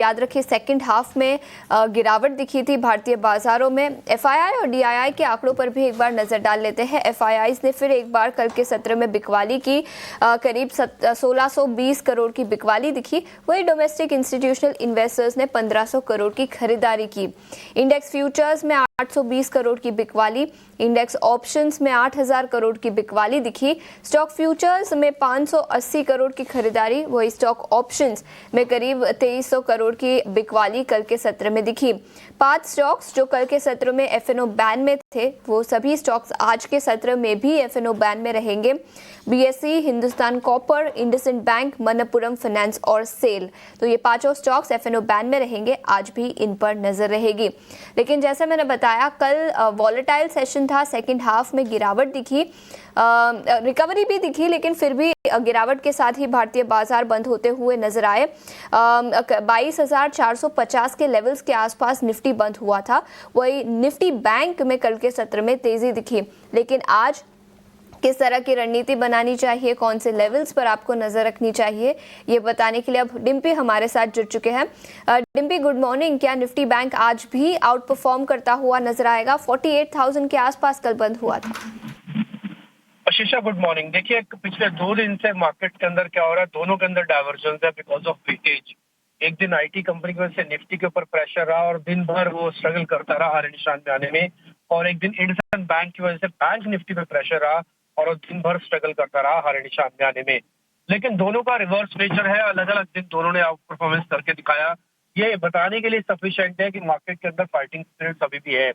याद रखिए second half में गिरावट दिखी थी भारतीय बाजारों में। एफआईआई और डीआईआई के आंकड़ों पर भी एक बार नजर डाल लेते हैं। एफआईआई ने फिर एक बार कल के सत्र में बिकवाली की, करीब 1620 करोड़ की बिकवाली दिखी। वही डोमेस्टिक इंस्टीट्यूशनल इन्वेस्टर्स ने 1500 करोड़ की खरीदारी की। इंडेक्स फ्यूचर्स में 820 करोड़ की बिकवाली, इंडेक्स ऑप्शंस में 8000 करोड़ की बिकवाली दिखी। स्टॉक फ्यूचर्स में 580 करोड़ की खरीदारी, वही स्टॉक ऑप्शंस में करीब 2300 करोड़ की बिकवाली कल के सत्र में दिखी। 5 स्टॉक्स जो कल के सत्र में एफएनओ बैन में थे, वो सभी स्टॉक्स आज के सत्र में भी एफएनओ बैन में रहेंगे। BSE, Hindustan copper, IndusInd bank, Manappuram finance और सेल, तो ये पांचों स्टॉक्स एफएनओ बैन में रहेंगे। आज भी इन पर नजर रहेगी। लेकिन जैसा मैंने बताया, कल वॉलेटाइल सेशन था, सेकंड हाफ में गिरावट दिखी, रिकवरी भी दिखी, लेकिन फिर भी गिरावट के साथ ही भारतीय बाजार बंद होते हुए नजर आए। 22,450 के लेवल्स के आसपास निफ्टी बंद हुआ था। वही निफ्टी बैंक में कल के सत्र में तेजी दिखी। लेकिन आज किस तरह की रणनीति बनानी चाहिए, कौन से लेवल्स पर आपको नजर रखनी चाहिए, ये बताने के लिए अब डिम्पी हमारे साथ जुड़ चुके हैं। Dimpy, good morning. क्या निफ्टी बैंक आज भी आउट परफॉर्म करता हुआ नजर आएगा? 48,000 के आसपास कल बंद हुआ था। आशीषा, गुड मॉर्निंग। देखिए, पिछले 2 दिन से मार्केट के अंदर क्या हो रहा है, दोनों के अंदर डाइवर्जेंस है बिकॉज ऑफ वेटेज। एक दिन आईटी कंपनी की वजह से निफ्टी के ऊपर प्रेशर रहा और दिन भर वो स्ट्रगल करता रहा हरे निशान में आने में, और एक दिन इंडसइंड बैंक की वजह से बैंक निफ्टी पे प्रेशर रहा और वो दिन भर स्ट्रगल करता रहा हरे निशान में आने में। लेकिन दोनों का रिवर्स नेचर है, अलग अलग दिन दोनों ने आउट परफॉर्मेंस करके दिखाया। ये बताने के लिए सफिशिएंट है कि मार्केट के अंदर फाइटिंग स्पिरिट अभी भी है।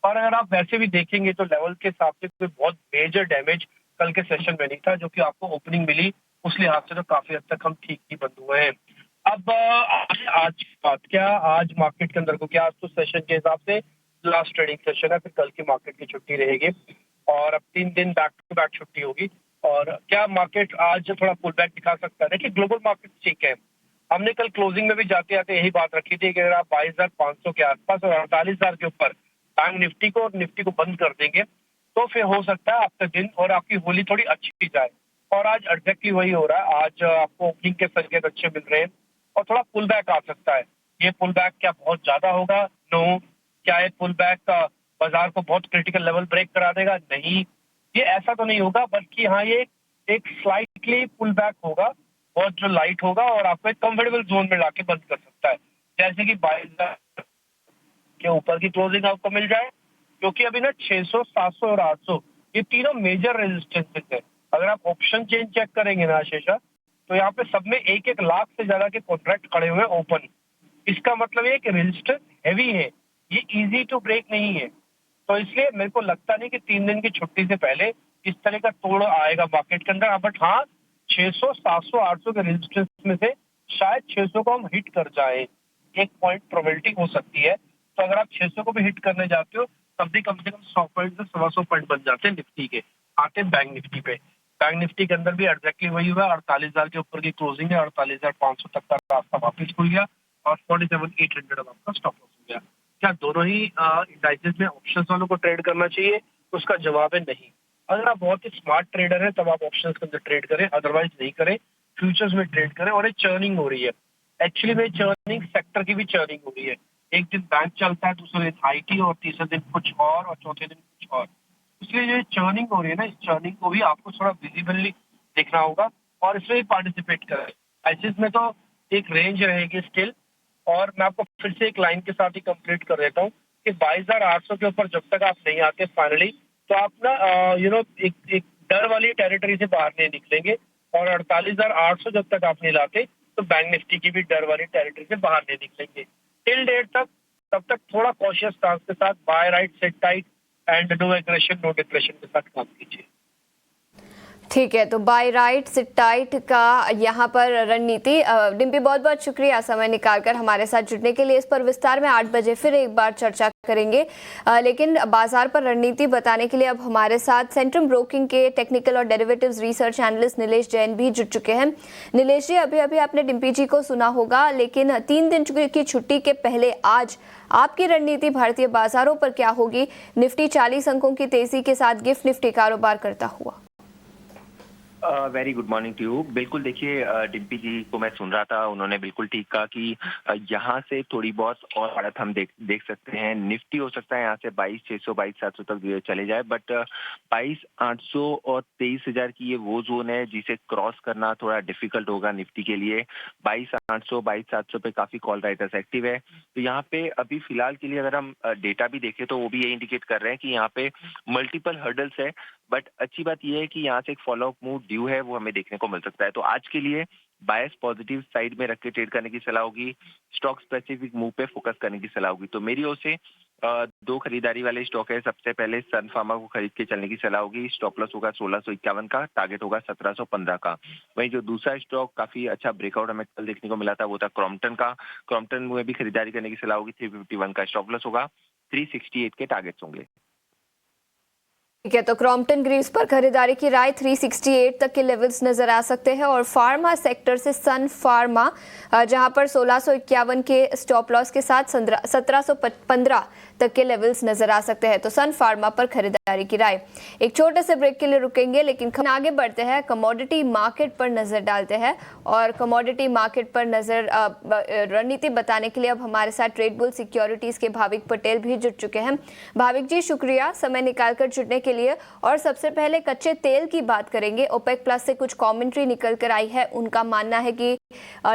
और अगर आप वैसे भी देखेंगे तो लेवल के हिसाब से कोई बहुत मेजर डैमेज कल के सेशन में नहीं था, जो कि आपको ओपनिंग मिली उस लिहाज से तो काफी हद तक हम ठीक ही बंद हुए हैं। अब आज की बात क्या, आज मार्केट के अंदर को क्या, आज तो सेशन के हिसाब से लास्ट ट्रेडिंग सेशन है, फिर कल की मार्केट की छुट्टी रहेगी और अब 3 दिन बैक टू बैक छुट्टी होगी। और क्या मार्केट आज थोड़ा पुल बैक दिखा सकता है? देखिए, ग्लोबल मार्केट ठीक है। हमने कल क्लोजिंग में भी जाते आते यही बात रखी थी कि अगर आप 22,500 के आसपास और 48,000 के ऊपर बैंक निफ्टी को और निफ्टी को बंद कर देंगे तो फिर हो सकता है आपका दिन और आपकी होली थोड़ी अच्छी जाए। और आज एग्जैक्टली वही हो रहा है। आज आपको ओपनिंग के संकेत अच्छे मिल रहे हैं और थोड़ा पुल बैक आ सकता है। ये पुल बैक क्या बहुत ज्यादा होगा? नो। क्या ये पुल बैक बाजार को बहुत क्रिटिकल लेवल ब्रेक करा देगा? नहीं, ये ऐसा तो नहीं होगा, बल्कि हाँ, ये एक स्लाइटली पुल बैक होगा, बहुत जो लाइट होगा और आपको एक कंफर्टेबल जोन में लाके बंद कर सकता है। जैसे कि 22,000 के ऊपर की क्लोजिंग आपको मिल जाए, क्योंकि अभी ना 600, 700 और 800 ये तीनों मेजर रेजिस्टेंसेस है। अगर आप ऑप्शन चेन चेक करेंगे ना आशीषा, तो यहाँ पे सब में 1-1 लाख से ज्यादा के कॉन्ट्रैक्ट खड़े हुए हैं ओपन। इसका मतलब ये कि रेजिस्टेंस हैवी है, ये इजी टू ब्रेक नहीं है। तो इसलिए मेरे को लगता नहीं कि 3 दिन की छुट्टी से पहले इस तरह का तोड़ आएगा मार्केट के अंदर। बट हाँ, 600, 700, 800 के रेजिस्टेंस में से शायद 600 को हम हिट कर जाए, 1 पॉइंट प्रोबेबिलिटी हो सकती है। तो अगर आप 600 को भी हिट करने जाते हो तब भी कम से कम 100 पॉइंट से 125 पॉइंट बन जाते हैं निफ्टी के। आते हैं बैंक निफ्टी पे। बैंक निफ्टी के अंदर भी एग्जैक्टली वही हुआ, 48,000 के ऊपर की क्लोजिंग है, 48,500 तक का रास्ता वापस खुल गया और 47,800 अब आपका स्टॉप लॉस हो गया। क्या दोनों ही इंडाइसेस में ऑप्शंस वालों को ट्रेड करना चाहिए? उसका जवाब है नहीं। अगर आप बहुत ही स्मार्ट ट्रेडर हैं तब आप ऑप्शंस के अंदर ट्रेड करें, अदरवाइज नहीं करें। फ्यूचर्स में ट्रेड करें। और एक चर्निंग हो रही है, एक्चुअली में चर्निंग सेक्टर की भी चर्निंग हो रही है। एक दिन बैंक चलता है, दूसरे दिन आईटी और तीसरे दिन कुछ और चौथे दिन कुछ और। इसलिए जो चर्निंग हो रही है ना, इस चर्निंग को भी आपको थोड़ा विजिबली देखना होगा और इसमें पार्टिसिपेट करें। ऐसे में तो एक रेंज रहेगी स्टिल, और मैं आपको फिर से एक लाइन के साथ ही कंप्लीट कर देता हूँ कि 22,800 के ऊपर जब तक आप नहीं आते फाइनली, तो आप ना एक डर वाली टेरिटरी से बाहर नहीं निकलेंगे। और 48,800 जब तक आप नहीं लाते तो बैंक निफ्टी की भी डर वाली टेरिटरी से बाहर नहीं निकलेंगे टिल डेट तक। तब तक थोड़ा कॉशियस स्टांस के साथ buy right, set tight and no aggression, no depression के साथ काम कीजिए। ठीक है, तो बाय राइट सिट टाइट का यहाँ पर रणनीति। डिम्पी, बहुत बहुत शुक्रिया समय निकालकर हमारे साथ जुड़ने के लिए। इस पर विस्तार में 8 बजे फिर एक बार चर्चा करेंगे। लेकिन बाजार पर रणनीति बताने के लिए अब हमारे साथ सेंट्रम ब्रोकिंग के टेक्निकल और derivatives research analyst Nilesh Jain भी जुड़ चुके हैं। नीलेश जी, अभी अभी आपने डिम्पी जी को सुना होगा, लेकिन 3 दिन की छुट्टी के पहले आज आपकी रणनीति भारतीय बाजारों पर क्या होगी? निफ्टी 40 अंकों की तेजी के साथ गिफ्ट निफ्टी कारोबार करता हुआ। Very good morning to you. बिल्कुल देखिए, डिम्पी जी को मैं सुन रहा था, उन्होंने बिल्कुल ठीक कहा कि यहाँ से थोड़ी बहुत और बढ़त हम देख सकते हैं। निफ्टी हो सकता है यहाँ से 22,600 22,700 तक चले जाए, बट 22,800 और 23,000 की ये वो जोन है जिसे क्रॉस करना थोड़ा डिफिकल्ट होगा निफ्टी के लिए। 22,800 22,700 पे काफी कॉल राइटर्स एक्टिव है। तो यहाँ पे अभी फिलहाल के लिए अगर हम डेटा भी देखें तो वो भी ये इंडिकेट कर रहे हैं कि यहाँ पे मल्टीपल हर्डल्स है, बट अच्छी बात यह है कि यहाँ से एक फॉलो अप मूव ड्यू है, वो हमें देखने को मिल सकता है। तो आज के लिए बायस पॉजिटिव साइड में रख के ट्रेड करने की सलाह होगी, स्टॉक स्पेसिफिक मूव पे फोकस करने की सलाह होगी। तो मेरी ओर से दो खरीदारी वाले स्टॉक है। सबसे पहले सन फार्मा को खरीद के चलने की सलाह होगी। स्टॉप लॉस होगा 1651 का, टारगेट होगा 1715 का। वहीं जो दूसरा स्टॉक काफी अच्छा ब्रेकआउट हमें कल देखने को मिला था, वो था क्रॉम्पटन का। क्रॉम्पटन में भी खरीदारी करने की सलाह होगी। 351 का स्टॉप लॉस होगा, 368 के टारगेट्स होंगे। ठीक है, तो क्रॉम्पटन ग्रीव्स पर खरीदारी की राय 368 तक के लेवल्स नजर आ सकते हैं। और फार्मा सेक्टर से सन फार्मा जहां पर 1651 के स्टॉप लॉस के साथ 1715 तक के लेवल्स नजर आ सकते हैं। तो सन फार्मा पर खरीदारी की राय। एक छोटे से ब्रेक के लिए रुकेंगे, लेकिन आगे बढ़ते हैं, कमोडिटी मार्केट पर नजर डालते हैं। और कमोडिटी मार्केट पर नजर रणनीति बताने के लिए अब हमारे साथ ट्रेड बुल सिक्योरिटीज के भाविक पटेल भी जुड़ चुके हैं। भाविक जी, शुक्रिया समय निकालकर जुड़ने के लिए। और सबसे पहले कच्चे तेल की बात करेंगे। ओपेक प्लस से कुछ कमेंट्री निकल कर आई है। उनका मानना है कि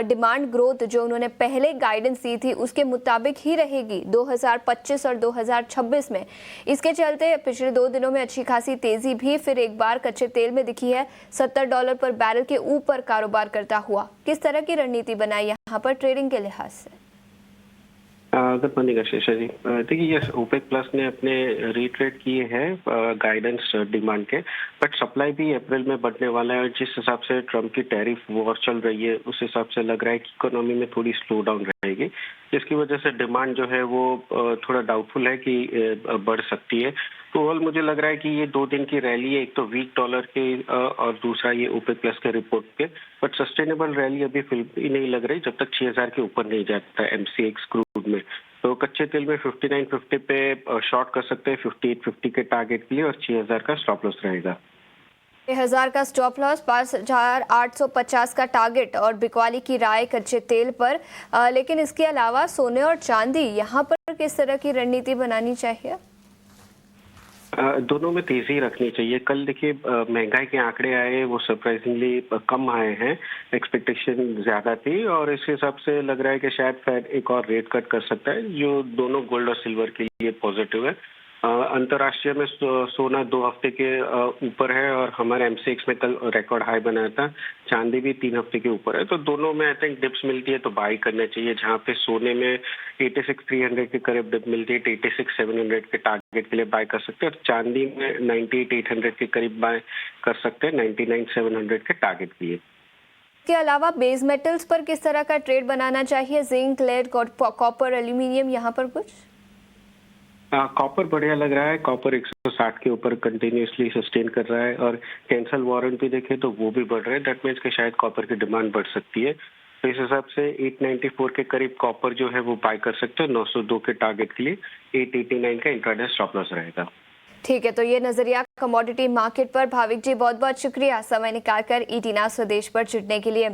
डिमांड ग्रोथ जो उन्होंने पहले गाइडेंस दी थी उसके मुताबिक ही रहेगी 2025 और 2026 में। इसके चलते पिछले 2 दिनों में अच्छी खासी तेजी भी फिर एक बार कच्चे तेल में दिखी है। $70 पर बैरल के ऊपर कारोबार करता हुआ। किस तरह की रणनीति बनाई यहाँ पर ट्रेडिंग के लिहाज से? गुड मॉर्निंग आशीषा जी। देखिए, ये ओपेक प्लस ने अपने रीट्रेट किए हैं गाइडेंस डिमांड के, बट सप्लाई भी अप्रैल में बढ़ने वाला है। और जिस हिसाब से ट्रम्प की टैरिफ वॉर चल रही है, उस हिसाब से लग रहा है कि इकोनॉमी में थोड़ी स्लो डाउन रहेगी, जिसकी वजह से डिमांड जो है वो थोड़ा डाउटफुल है कि बढ़ सकती है। तो ऑल मुझे लग रहा है कि ये 2 दिन की रैली है, एक तो वीक डॉलर के और दूसरा ये ओपेक प्लस के रिपोर्ट पे, बट सस्टेनेबल रैली अभी फिर नहीं लग रही जब तक 6000 के ऊपर नहीं जाता MCX क्रूड में। तो कच्चे तेल में 5950 पे शॉर्ट कर सकते हैं 5850 के टारगेट के लिए, और 6000 का स्टॉप लॉस रहेगा। 6000 का स्टॉप लॉस, 5850 का टारगेट और बिकवाली की राय कच्चे तेल पर। लेकिन इसके अलावा सोने और चांदी, यहाँ पर किस तरह की रणनीति बनानी चाहिए? दोनों में तेजी रखनी चाहिए। कल देखिए महंगाई के आंकड़े आए, वो सरप्राइजिंगली कम आए हैं, एक्सपेक्टेशन ज्यादा थी, और इस हिसाब से लग रहा है कि शायद फेड एक और रेट कट कर सकता है, जो दोनों गोल्ड और सिल्वर के लिए पॉजिटिव है। अंतर्राष्ट्रीय में सोना 2 हफ्ते के ऊपर है, और हमारे MCX में कल रिकॉर्ड हाई बनाया था। चांदी भी 3 हफ्ते के ऊपर है। तो दोनों में आई थिंक डिप्स मिलती है तो बाई करना चाहिए। जहां पे सोने में 86,300 के करीब डिप मिलती है, 86,700 के टारगेट के लिए बाय कर सकते हैं। और चांदी में 98,800 के करीब बाय कर सकते हैं, 99,700 के टारगेट के लिए। के अलावा बेस मेटल्स पर किस तरह का ट्रेड बनाना चाहिए? जिंक, लेड, कॉपर, एल्यूमिनियम, यहाँ पर कुछ? कॉपर बढ़िया लग रहा है। कॉपर 160 के ऊपर कंटिन्यूसली सस्टेन कर रहा है, और कैंसल वारंट भी देखें तो वो भी बढ़ रहे हैं। दैट मीन्स कि शायद कॉपर की डिमांड बढ़ सकती है। तो इस हिसाब से 894 के करीब कॉपर जो है वो बाय कर सकते हैं 902 के टारगेट के लिए। 889 का इंट्राडे स्टॉप लॉस रहेगा। ठीक है, तो ये नजरिया कमोडिटी मार्केट पर। भाविक जी, बहुत बहुत शुक्रिया समय निकालकर ईटीना स्वदेश पर जुड़ने के लिए।